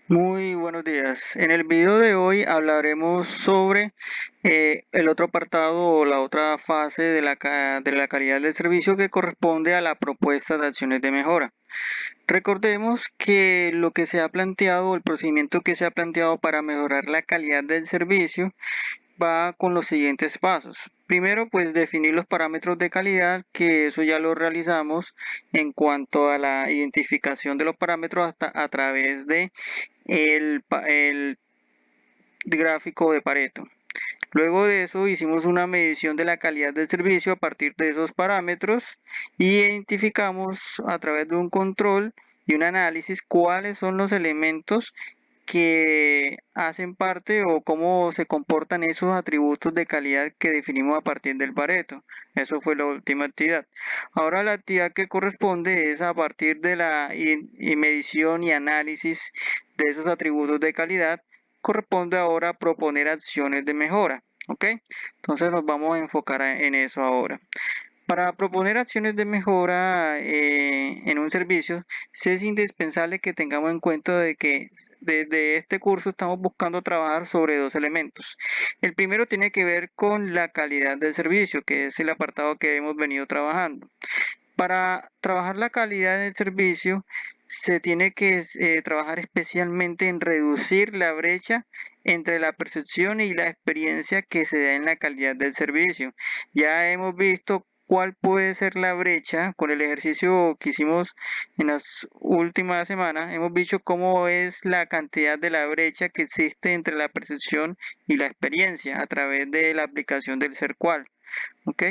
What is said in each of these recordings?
Muy buenos días. En el video de hoy hablaremos sobre el otro apartado o la otra fase de la calidad del servicio que corresponde a la propuesta de acciones de mejora. Recordemos que lo que se ha planteado, el procedimiento que se ha planteado para mejorar la calidad del servicio va con los siguientes pasos. Primero, pues definir los parámetros de calidad, que eso ya lo realizamos en cuanto a la identificación de los parámetros hasta a través de el gráfico de Pareto. Luego de eso hicimos una medición de la calidad del servicio a partir de esos parámetros y identificamos a través de un control y un análisis cuáles son los elementos que hacen parte o cómo se comportan esos atributos de calidad que definimos a partir del Pareto. Eso fue la última actividad. Ahora la actividad que corresponde es a partir de la medición y análisis de esos atributos de calidad, corresponde ahora proponer acciones de mejora. ¿Ok? Entonces nos vamos a enfocar en eso ahora. Para proponer acciones de mejora en un servicio, sí es indispensable que tengamos en cuenta de que desde este curso estamos buscando trabajar sobre dos elementos. El primero tiene que ver con la calidad del servicio, que es el apartado que hemos venido trabajando. Para trabajar la calidad del servicio, se tiene que trabajar especialmente en reducir la brecha entre la percepción y la experiencia que se da en la calidad del servicio. Ya hemos visto cuál puede ser la brecha con el ejercicio que hicimos en las últimas semanas. Hemos visto cómo es la cantidad de la brecha que existe entre la percepción y la experiencia a través de la aplicación del ser cual. ¿Ok?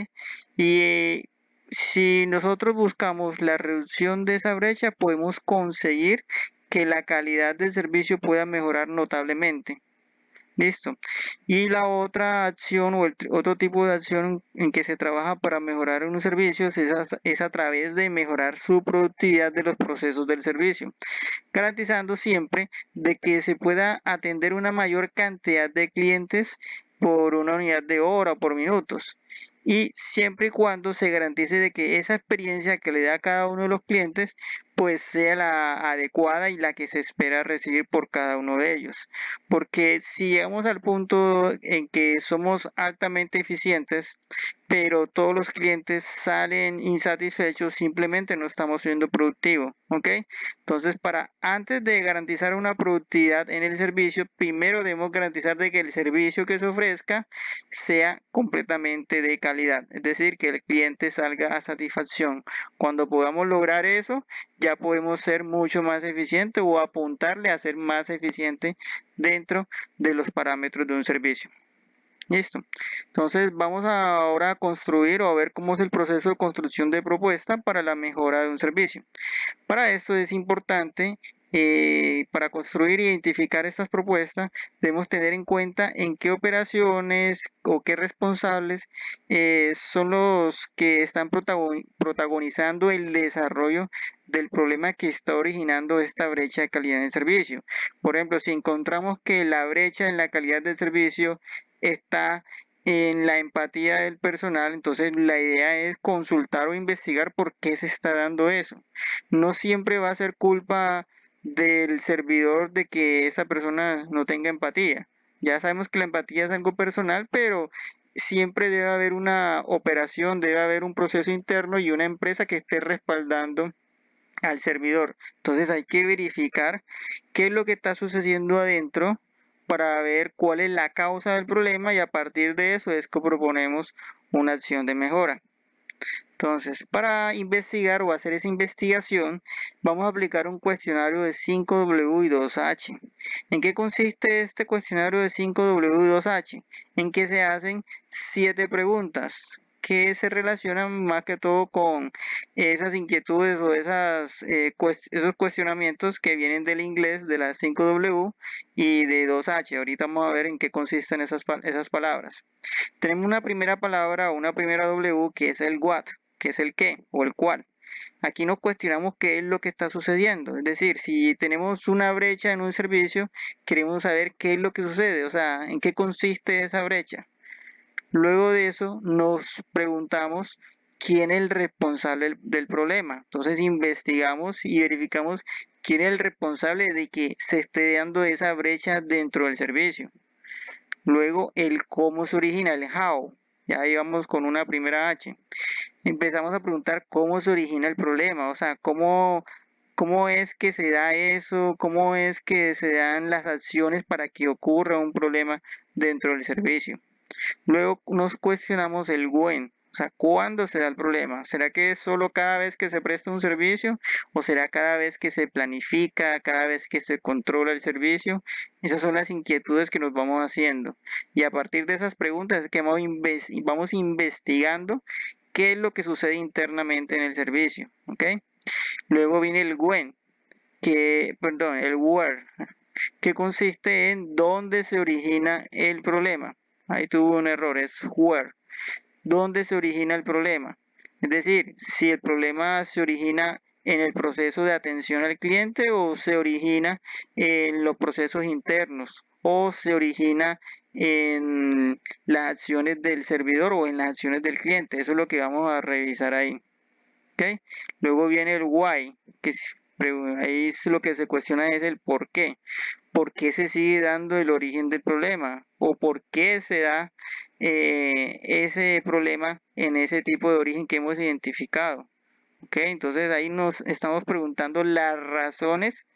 Y si nosotros buscamos la reducción de esa brecha, podemos conseguir que la calidad del servicio pueda mejorar notablemente. Listo. Y la otra acción o otro tipo de acción en que se trabaja para mejorar unos servicios es a través de mejorar su productividad de los procesos del servicio, garantizando siempre de que se pueda atender una mayor cantidad de clientes por una unidad de hora o por minutos. Y siempre y cuando se garantice de que esa experiencia que le da a cada uno de los clientes pues sea la adecuada y la que se espera recibir por cada uno de ellos. Porque si llegamos al punto en que somos altamente eficientes, pero todos los clientes salen insatisfechos, simplemente no estamos siendo productivos, ¿ok? Entonces, antes de garantizar una productividad en el servicio, primero debemos garantizar de que el servicio que se ofrezca sea completamente de calidad, es decir, que el cliente salga a satisfacción. Cuando podamos lograr eso, ya podemos ser mucho más eficientes o apuntarle a ser más eficiente dentro de los parámetros de un servicio. Listo. Entonces vamos ahora a construir o a ver cómo es el proceso de construcción de propuesta para la mejora de un servicio. Para esto es importante, para construir e identificar estas propuestas, debemos tener en cuenta en qué operaciones o qué responsables son los que están protagonizando el desarrollo del problema que está originando esta brecha de calidad en el servicio. Por ejemplo, si encontramos que la brecha en la calidad del servicio está en la empatía del personal, entonces la idea es consultar o investigar por qué se está dando eso. No siempre va a ser culpa del servidor de que esa persona no tenga empatía. Ya sabemos que la empatía es algo personal, pero siempre debe haber una operación, debe haber un proceso interno y una empresa que esté respaldando al servidor. Entonces hay que verificar qué es lo que está sucediendo adentro para ver cuál es la causa del problema y a partir de eso es que proponemos una acción de mejora. Entonces, para investigar o hacer esa investigación, vamos a aplicar un cuestionario de 5W y 2H. ¿En qué consiste este cuestionario de 5W y 2H? En que se hacen 7 preguntas que se relacionan más que todo con esas inquietudes o esos cuestionamientos que vienen del inglés de las 5W y de 2H. Ahorita vamos a ver en qué consisten esas palabras. Tenemos una primera palabra o una primera W que es el what, que es el qué o el cuál. Aquí nos cuestionamos qué es lo que está sucediendo. Es decir, si tenemos una brecha en un servicio, queremos saber qué es lo que sucede, o sea, en qué consiste esa brecha. Luego de eso nos preguntamos quién es el responsable del problema. Entonces investigamos y verificamos ¿Quién es el responsable de que se esté dando esa brecha dentro del servicio? Luego, el cómo se origina, el how. Ya íbamos con una primera H. Empezamos a preguntar cómo se origina el problema, o sea, cómo es que se da eso, cómo es que se dan las acciones para que ocurra un problema dentro del servicio. Luego nos cuestionamos el when, o sea, ¿cuándo se da el problema? ¿Será que es solo cada vez que se presta un servicio o será cada vez que se planifica, cada vez que se controla el servicio? Esas son las inquietudes que nos vamos haciendo. Y a partir de esas preguntas es que vamos investigando qué es lo que sucede internamente en el servicio, ¿ok? Luego viene el when, el where, que consiste en dónde se origina el problema. Ahí tuvo un error, es where. ¿Dónde se origina el problema? Es decir, si el problema se origina en el proceso de atención al cliente o se origina en los procesos internos o se origina en las acciones del servidor o en las acciones del cliente. Eso es lo que vamos a revisar ahí. ¿Okay? Luego viene el why, ahí es lo que se cuestiona es el por qué. ¿Por qué se sigue dando el origen del problema? ¿O por qué se da ese problema en ese tipo de origen que hemos identificado? ¿Ok? Entonces ahí nos estamos preguntando las razones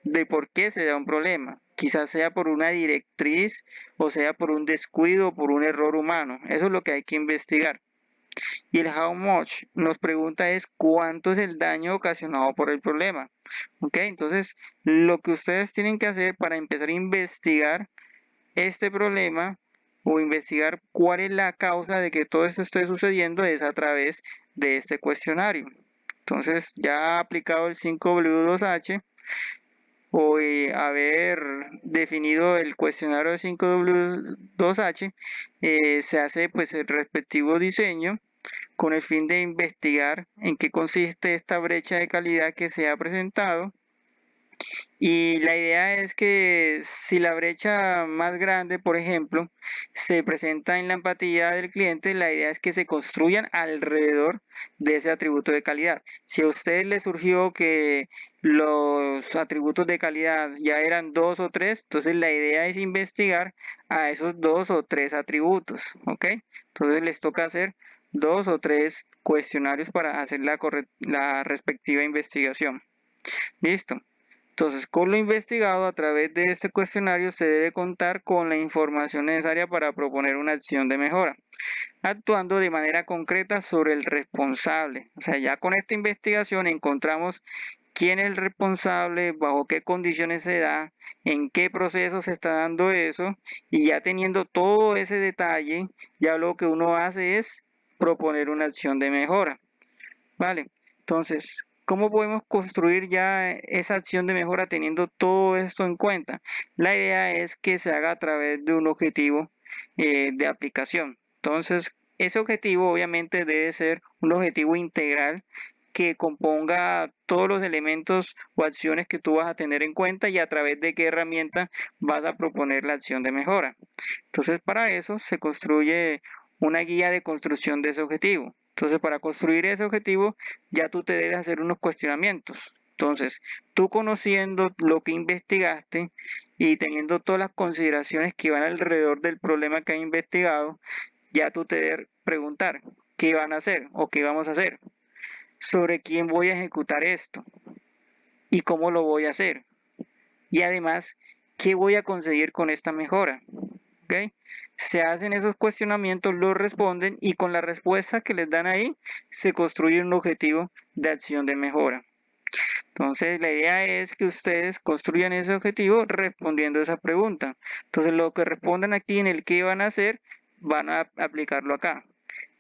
de por qué se da un problema. Quizás sea por una directriz o sea por un descuido o por un error humano. Eso es lo que hay que investigar. Y el how much nos pregunta es cuánto es el daño ocasionado por el problema. ¿Ok? Entonces, lo que ustedes tienen que hacer para empezar a investigar este problema o investigar cuál es la causa de que todo esto esté sucediendo es a través de este cuestionario. Entonces, ya aplicado el 5W2H o haber definido el cuestionario de 5W2H, se hace pues el respectivo diseño con el fin de investigar en qué consiste esta brecha de calidad que se ha presentado. Y la idea es que si la brecha más grande, por ejemplo, se presenta en la empatía del cliente, la idea es que se construyan alrededor de ese atributo de calidad. Si a usted le surgió que los atributos de calidad ya eran 2 o 3, entonces la idea es investigar a esos 2 o 3 atributos, ¿ok? Entonces les toca hacer 2 o 3 cuestionarios para hacer la respectiva investigación. Listo. Entonces, con lo investigado a través de este cuestionario se debe contar con la información necesaria para proponer una acción de mejora, actuando de manera concreta sobre el responsable. O sea, ya con esta investigación encontramos quién es el responsable, bajo qué condiciones se da, en qué proceso se está dando eso, y ya teniendo todo ese detalle, ya lo que uno hace es proponer una acción de mejora. ¿Vale? Entonces, ¿cómo podemos construir ya esa acción de mejora teniendo todo esto en cuenta? La idea es que se haga a través de un objetivo de aplicación. Entonces, ese objetivo obviamente debe ser un objetivo integral que componga todos los elementos o acciones que tú vas a tener en cuenta y a través de qué herramienta vas a proponer la acción de mejora. Entonces, para eso se construye una guía de construcción de ese objetivo. Entonces, para construir ese objetivo, ya tú te debes hacer unos cuestionamientos. Entonces, tú conociendo lo que investigaste y teniendo todas las consideraciones que van alrededor del problema que has investigado, ya tú te debes preguntar qué van a hacer o qué vamos a hacer, sobre quién voy a ejecutar esto y cómo lo voy a hacer. Y además, ¿qué voy a conseguir con esta mejora? ¿Okay? Se hacen esos cuestionamientos, los responden y con la respuesta que les dan ahí se construye un objetivo de acción de mejora. Entonces la idea es que ustedes construyan ese objetivo respondiendo a esa pregunta. Entonces lo que respondan aquí en el qué van a hacer, van a aplicarlo acá.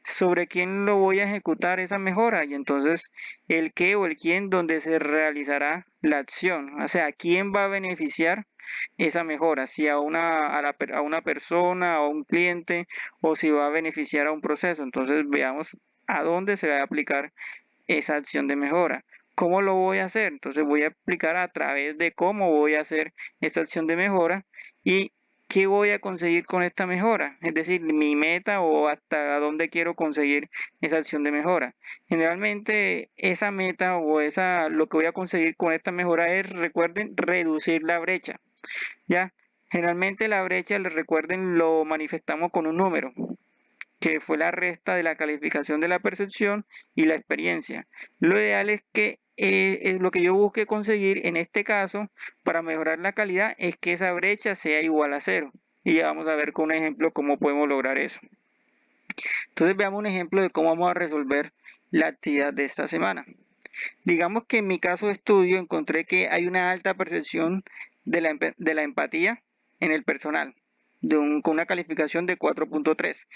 Sobre quién lo voy a ejecutar esa mejora y entonces el qué o el quién donde se realizará la acción. O sea, ¿quién va a beneficiar esa mejora? Si a una persona, a un cliente o si va a beneficiar a un proceso. Entonces veamos a dónde se va a aplicar esa acción de mejora. ¿Cómo lo voy a hacer? Entonces voy a aplicar a través de cómo voy a hacer esta acción de mejora y ¿qué voy a conseguir con esta mejora? Es decir, mi meta o hasta dónde quiero conseguir esa acción de mejora. Generalmente esa meta o lo que voy a conseguir con esta mejora es, recuerden, reducir la brecha. ¿Ya? Generalmente la brecha, les recuerden, lo manifestamos con un número, que fue la resta de la calificación de la percepción y la experiencia. Lo ideal es que lo que yo busque conseguir en este caso para mejorar la calidad es que esa brecha sea igual a cero. Y ya vamos a ver con un ejemplo cómo podemos lograr eso. Entonces veamos un ejemplo de cómo vamos a resolver la actividad de esta semana. Digamos que en mi caso de estudio encontré que hay una alta percepción de la empatía en el personal, con una calificación de 4.3.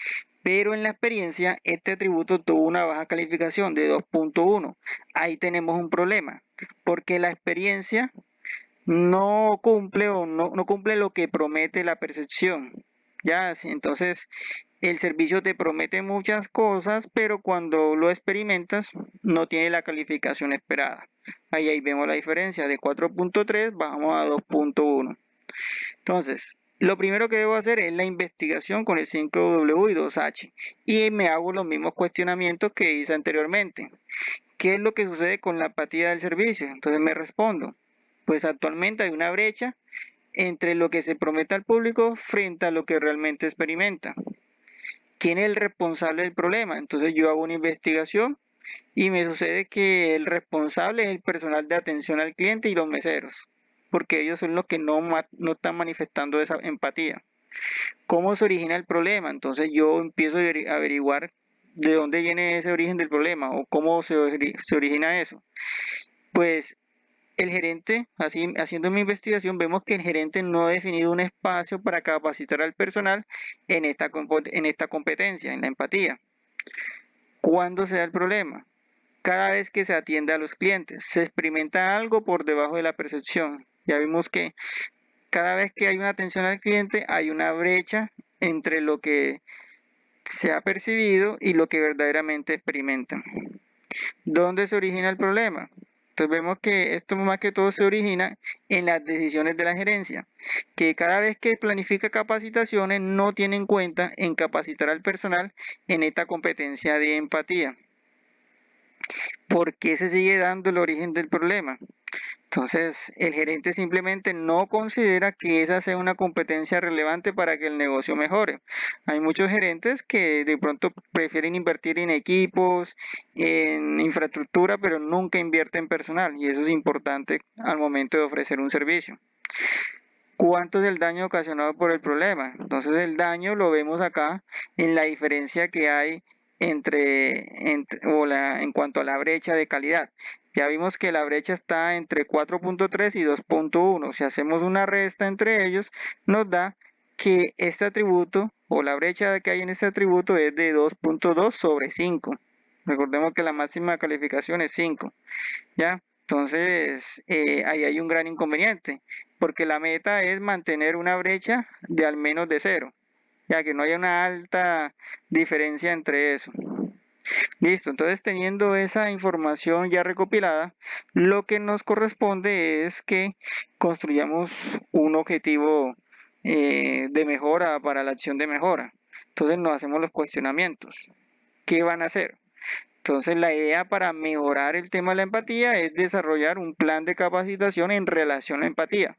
Pero en la experiencia, este atributo tuvo una baja calificación de 2.1. Ahí tenemos un problema, porque la experiencia no cumple o no cumple lo que promete la percepción. Ya, entonces el servicio te promete muchas cosas, pero cuando lo experimentas no tiene la calificación esperada. Ahí vemos la diferencia, de 4.3 bajamos a 2.1. Entonces, lo primero que debo hacer es la investigación con el 5W y 2H y me hago los mismos cuestionamientos que hice anteriormente. ¿Qué es lo que sucede con la apatía del servicio? Entonces me respondo, pues actualmente hay una brecha entre lo que se promete al público frente a lo que realmente experimenta. ¿Quién es el responsable del problema? Entonces yo hago una investigación y me sucede que el responsable es el personal de atención al cliente y los meseros, porque ellos son los que no están manifestando esa empatía. ¿Cómo se origina el problema? Entonces yo empiezo a averiguar de dónde viene ese origen del problema o cómo se origina eso. Pues el gerente, haciendo mi investigación, vemos que el gerente no ha definido un espacio para capacitar al personal en esta competencia, en la empatía. ¿Cuándo se da el problema? Cada vez que se atiende a los clientes, se experimenta algo por debajo de la percepción. Ya vimos que cada vez que hay una atención al cliente hay una brecha entre lo que se ha percibido y lo que verdaderamente experimentan. ¿Dónde se origina el problema? Entonces vemos que esto más que todo se origina en las decisiones de la gerencia, que cada vez que planifica capacitaciones no tiene en cuenta en capacitar al personal en esta competencia de empatía. ¿Por qué se sigue dando el origen del problema? Entonces, el gerente simplemente no considera que esa sea una competencia relevante para que el negocio mejore. Hay muchos gerentes que de pronto prefieren invertir en equipos, en infraestructura, pero nunca invierten en personal y eso es importante al momento de ofrecer un servicio. ¿Cuánto es el daño ocasionado por el problema? Entonces, el daño lo vemos acá en la diferencia que hay en cuanto a la brecha de calidad. Ya vimos que la brecha está entre 4.3 y 2.1. Si hacemos una resta entre ellos, nos da que este atributo o la brecha que hay en este atributo es de 2.2 sobre 5. Recordemos que la máxima calificación es 5. ¿Ya? Entonces, ahí hay un gran inconveniente, porque la meta es mantener una brecha de al menos de 0, ya que no haya una alta diferencia entre eso. Listo, entonces teniendo esa información ya recopilada, lo que nos corresponde es que construyamos un objetivo de mejora para la acción de mejora. Entonces nos hacemos los cuestionamientos. ¿Qué van a hacer? Entonces la idea para mejorar el tema de la empatía es desarrollar un plan de capacitación en relación a empatía.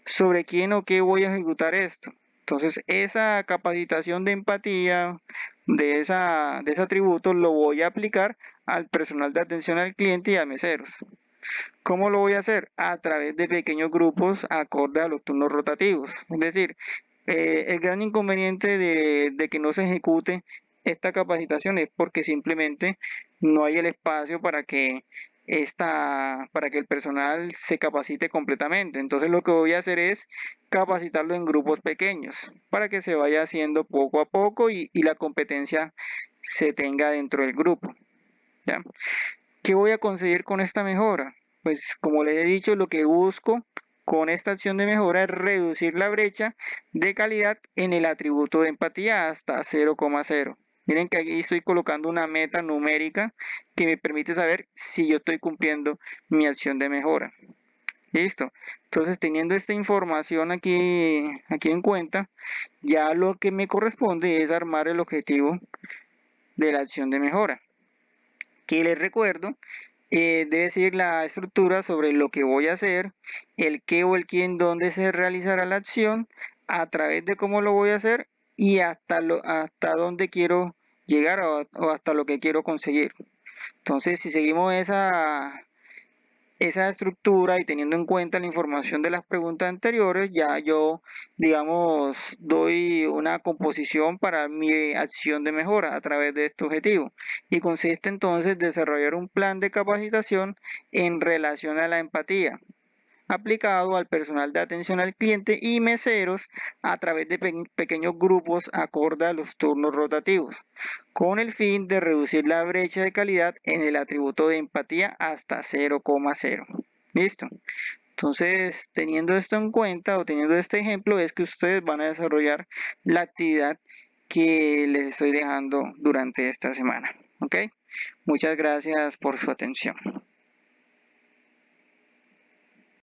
¿Sobre quién o qué voy a ejecutar esto? Entonces esa capacitación de empatía, de ese atributo, lo voy a aplicar al personal de atención al cliente y a meseros. ¿Cómo lo voy a hacer? A través de pequeños grupos acorde a los turnos rotativos. Es decir, el gran inconveniente de que no se ejecute esta capacitación es porque simplemente no hay el espacio para que el personal se capacite completamente. Entonces lo que voy a hacer es capacitarlo en grupos pequeños para que se vaya haciendo poco a poco y la competencia se tenga dentro del grupo. ¿Ya? ¿Qué voy a conseguir con esta mejora? Pues como les he dicho, lo que busco con esta acción de mejora es reducir la brecha de calidad en el atributo de empatía hasta 0,0. Miren que aquí estoy colocando una meta numérica que me permite saber si yo estoy cumpliendo mi acción de mejora. Listo. Entonces, teniendo esta información aquí en cuenta, ya lo que me corresponde es armar el objetivo de la acción de mejora. Que les recuerdo, debe seguir la estructura sobre lo que voy a hacer, el qué o el quién, dónde se realizará la acción, a través de cómo lo voy a hacer y hasta dónde quiero llegar o hasta lo que quiero conseguir. Entonces, si seguimos esa estructura y teniendo en cuenta la información de las preguntas anteriores, ya yo, digamos, doy una composición para mi acción de mejora a través de este objetivo. Y consiste entonces en desarrollar un plan de capacitación en relación a la empatía, aplicado al personal de atención al cliente y meseros a través de pequeños grupos acorde a los turnos rotativos, con el fin de reducir la brecha de calidad en el atributo de empatía hasta 0,0. ¿Listo? Entonces, teniendo esto en cuenta o teniendo este ejemplo, es que ustedes van a desarrollar la actividad que les estoy dejando durante esta semana. ¿Ok? Muchas gracias por su atención.